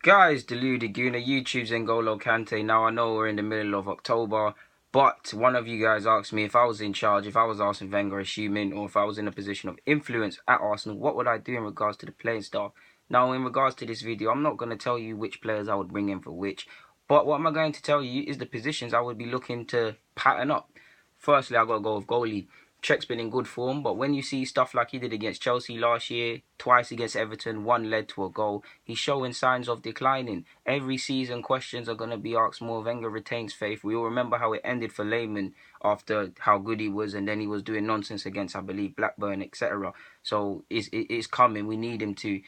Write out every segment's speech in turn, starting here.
Guys, Deluded Guna, YouTube's N'Golo Kante. Now I know we're in the middle of October, but one of you guys asked me if I was in charge, if I was Arsene Wenger assuming, or if I was in a position of influence at Arsenal, what would I do in regards to the playing staff? Now, in regards to this video, I'm not going to tell you which players I would bring in for which, but what am I going to tell you is the positions I would be looking to pattern up. Firstly, I got to go with goalie. Czech's been in good form, but when you see stuff like he did against Chelsea last year, twice against Everton, one led to a goal, he's showing signs of declining. Every season, questions are going to be asked more. Wenger retains faith. We all remember how it ended for Lehmann after how good he was, and then he was doing nonsense against, I believe, Blackburn, etc. So it's coming. We need him to.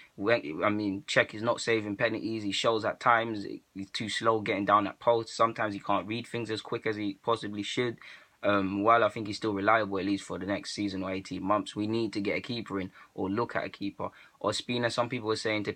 I mean, Czech is not saving penalties. He shows at times he's too slow getting down that post. Sometimes he can't read things as quick as he possibly should. While I think he's still reliable, at least for the next season or 18 months, we need to get a keeper in or look at a keeper. Ospina, some people were saying to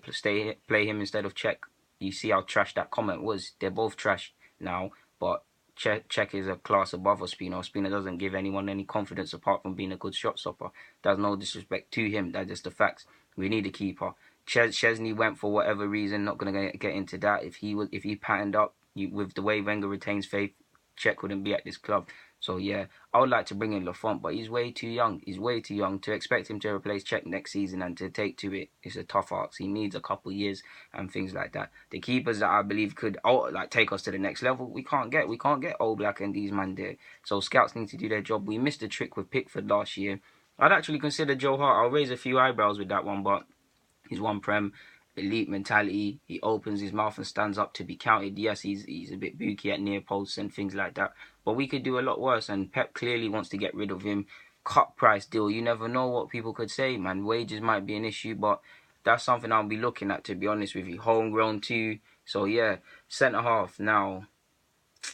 play him instead of Czech. You see how trash that comment was. They're both trash now, but Czech is a class above Ospina. Ospina doesn't give anyone any confidence apart from being a good shot stopper. There's no disrespect to him. That's just the facts. We need a keeper. Chesney went for whatever reason. Not going to get into that. If he patterned up with the way Wenger retains faith, Czech wouldn't be at this club. So yeah, I would like to bring in Lafont, but he's way too young. He's way too young to expect him to replace Czech next season and to take to it. It's a tough ask. He needs a couple of years and things like that. The keepers that I believe could take us to the next level, we can't get Oblak and these man there. So scouts need to do their job. We missed a trick with Pickford last year. I'd actually consider Joe Hart. I'll raise a few eyebrows with that one, but he's one prem. Elite mentality. He opens his mouth and stands up to be counted. Yes, he's a bit booky at near posts and things like that, but we could do a lot worse. And Pep clearly wants to get rid of him. Cut price deal. You never know what people could say, man. Wages might be an issue, but that's something I'll be looking at, to be honest with you. Homegrown too. So yeah, centre half now.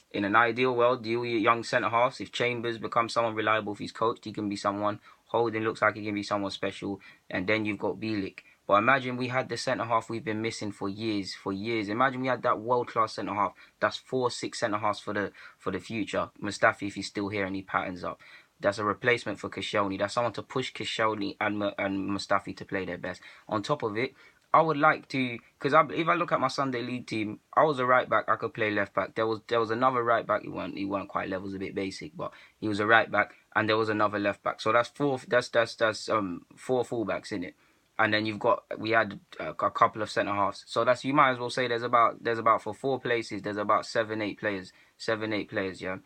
In an ideal world, deal with your young centre halves. If Chambers becomes someone reliable, if he's coached, he can be someone. Holding looks like he can be someone special, and then you've got Bielik. But imagine we had the centre half we've been missing for years, Imagine we had that world class centre half. That's 4-6 centre halves for the future. Mustafi, if he's still here and he patterns up, that's a replacement for Koscielny. That's someone to push Koscielny and Mustafi to play their best. On top of it, I would like to, because if I look at my Sunday League team, I was a right back. I could play left back. There was another right back. He weren't quite levels, a bit basic, but he was a right back, and there was another left back. So that's four. That's four fullbacks in it, and then we had a couple of centre halves. So that's, you might as well say there's about for 4 places. There's about 7-8 players. 7-8 players. Yeah.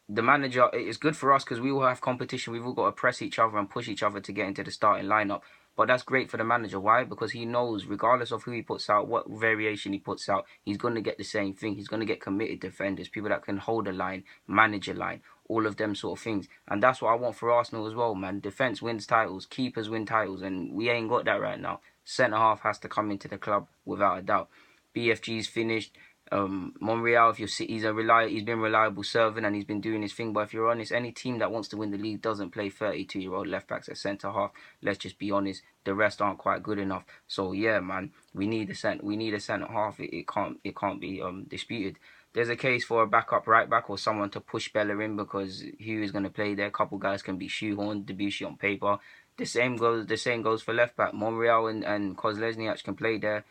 The manager, it's good for us because we all have competition. We've all got to press each other and push each other to get into the starting lineup. But that's great for the manager. Why? Because he knows, regardless of who he puts out, what variation he puts out, he's going to get the same thing. He's going to get committed defenders, people that can hold a line, manage a line, all of them sort of things. And that's what I want for Arsenal as well, man. Defence wins titles, keepers win titles, and we ain't got that right now. Centre half has to come into the club without a doubt. BFG's finished. Monreal, if he's been reliable servant and he's been doing his thing. But if you're honest, any team that wants to win the league doesn't play 32-year-old left backs at centre half. Let's just be honest. The rest aren't quite good enough. So yeah, man, we need a centre half. It can't be disputed. There's a case for a backup right back or someone to push Bellerin, because who is going to play there? A couple guys can be shoehorned, Debussy on paper. The same goes for left back. Monreal and Kozlesniak can play there.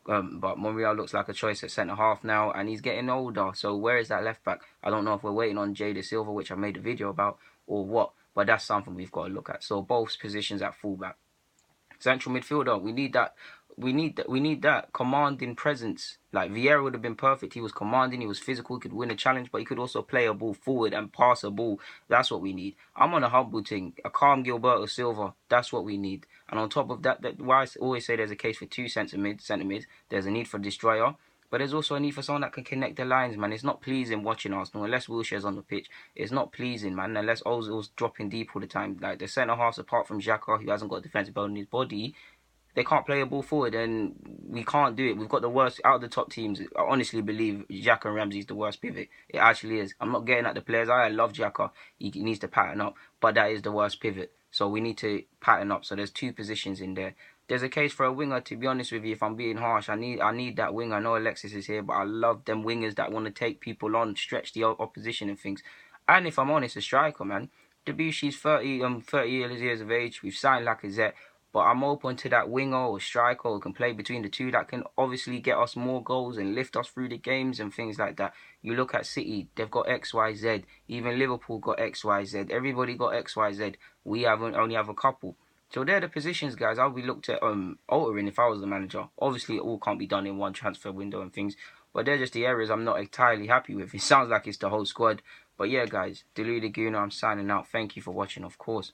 But Monreal looks like a choice at centre half now, and he's getting older. So where is that left back? I don't know if we're waiting on Jay Da Silva, which I made a video about, or what. But that's something we've got to look at. So both positions at fullback. Central midfielder, we need that. We need that commanding presence. Like Vieira would have been perfect. He was commanding. He was physical. He could win a challenge, but he could also play a ball forward and pass a ball. That's what we need. I'm on a humble thing. A calm Gilberto Silva. That's what we need. And on top of that, why I always say there's a case for 2 centre mids. There's a need for a destroyer. But there's also a need for someone that can connect the lines, man. It's not pleasing watching Arsenal unless Wilshere's on the pitch. It's not pleasing, man, unless Ozil's dropping deep all the time. Like the centre halves, apart from Xhaka, who hasn't got a defensive bone in his body, they can't play a ball forward, and we can't do it. We've got the worst out of the top teams. I honestly believe Xhaka and Ramsey's the worst pivot. It actually is. I'm not getting at the players. I love Xhaka. He needs to pattern up, but that is the worst pivot. So we need to pattern up. So there's 2 positions in there. There's a case for a winger, to be honest with you. If I'm being harsh, I need that winger. I know Alexis is here, but I love them wingers that want to take people on, stretch the opposition and things. And if I'm honest, a striker, man. Debussy's 30 years of age. We've signed Lacazette. But I'm open to that winger or striker who can play between the two that can obviously get us more goals and lift us through the games and things like that. You look at City, they've got X, Y, Z. Even Liverpool got X, Y, Z. Everybody got X, Y, Z. We only have a couple. So they're the positions, guys. I'll be looked at altering if I was the manager. Obviously, it all can't be done in one transfer window and things. But they're just the areas I'm not entirely happy with. It sounds like it's the whole squad. But yeah, guys, Deluded Gooner, I'm signing out. Thank you for watching, of course.